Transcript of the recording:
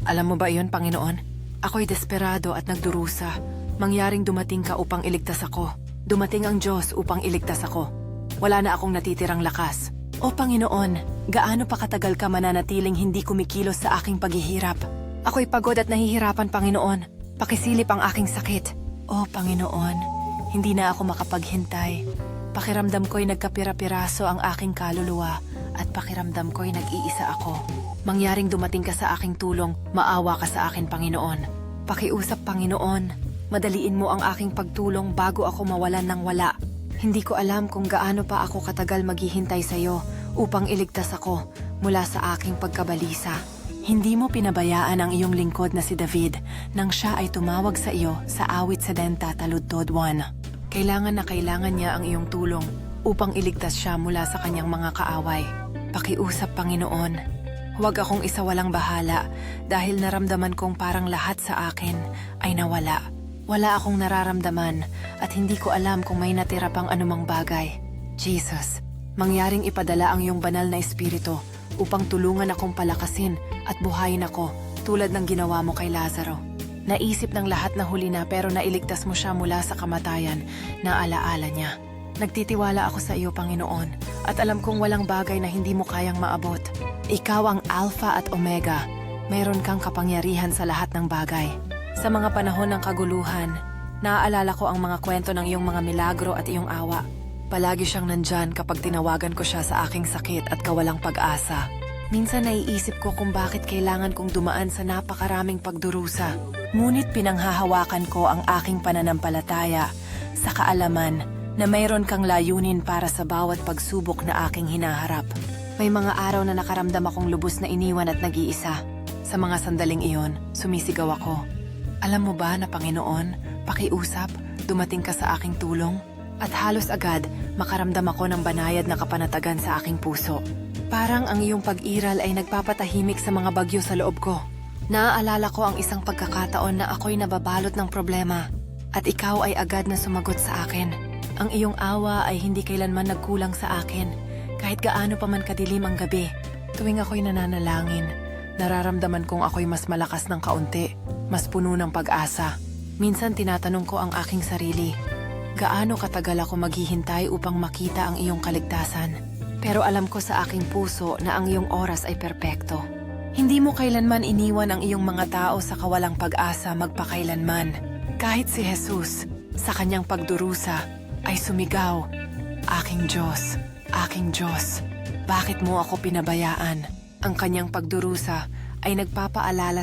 Alam mo ba iyon, Panginoon? Ako'y desperado at nagdurusa. Mangyaring dumating ka upang iligtas ako. Dumating ang Diyos upang iligtas ako. Wala na akong natitirang lakas. O Panginoon, gaano pa katagal ka mananatiling hindi kumikilos sa aking paghihirap? Ako'y pagod at nahihirapan, Panginoon. Pakisilip ang aking sakit. O Panginoon, hindi na ako makapaghintay. Pakiramdam ko'y nagkapira-piraso ang aking kaluluwa at pakiramdam ko'y nag-iisa ako. Mangyaring dumating ka sa aking tulong, maawa ka sa akin, Panginoon. Pakiusap, Panginoon. Madaliin mo ang aking pagtulong bago ako mawalan ng wala. Hindi ko alam kung gaano pa ako katagal maghihintay sa iyo upang iligtas ako mula sa aking pagkabalisa. Hindi mo pinabayaan ang iyong lingkod na si David nang siya ay tumawag sa iyo sa awit 70 taludtod 1. Kailangan na kailangan niya ang iyong tulong upang iligtas siya mula sa kanyang mga kaaway. Pakiusap, Panginoon. Huwag akong isawalang bahala dahil naramdaman kong parang lahat sa akin ay nawala. Wala akong nararamdaman at hindi ko alam kung may natira pang anumang bagay. Jesus, mangyaring ipadala ang iyong banal na espiritu upang tulungan akong palakasin at buhayin ako tulad ng ginawa mo kay Lazaro. Naisip ng lahat na huli na pero nailigtas mo siya mula sa kamatayan na alaala niya. Nagtitiwala ako sa iyo, Panginoon, at alam kong walang bagay na hindi mo kayang maabot. Ikaw ang Alpha at Omega. Mayroon kang kapangyarihan sa lahat ng bagay. Sa mga panahon ng kaguluhan, naaalala ko ang mga kwento ng iyong mga milagro at iyong awa. Palagi siyang nandyan kapag tinawagan ko siya sa aking sakit at kawalang pag-asa. Minsan naiisip ko kung bakit kailangan kong dumaan sa napakaraming pagdurusa. Ngunit pinanghahawakan ko ang aking pananampalataya sa kaalaman na mayroon kang layunin para sa bawat pagsubok na aking hinaharap. May mga araw na nakaramdam akong lubos na iniwan at nag-iisa. Sa mga sandaling iyon, sumisigaw ako. Alam mo ba na Panginoon, pakiusap, dumating ka sa aking tulong? At halos agad, makaramdam ako ng banayad na kapanatagan sa aking puso. Parang ang iyong pag-iral ay nagpapatahimik sa mga bagyo sa loob ko. Naaalala ko ang isang pagkakataon na ako'y nababalot ng problema at ikaw ay agad na sumagot sa akin. Ang iyong awa ay hindi kailanman nagkulang sa akin, kahit gaano pa man kadilim ang gabi. Tuwing ako'y nananalangin, nararamdaman kong ako'y mas malakas ng kaunti, mas puno ng pag-asa. Minsan tinatanong ko ang aking sarili, gaano katagal ako maghihintay upang makita ang iyong kaligtasan? Pero alam ko sa aking puso na ang iyong oras ay perpekto. Hindi mo kailanman iniwan ang iyong mga tao sa kawalang pag-asa magpakailanman. Kahit si Jesus, sa kanyang pagdurusa, ay sumigaw, Aking Diyos, bakit mo ako pinabayaan? Ang kanyang pagdurusa ay nagpapaalala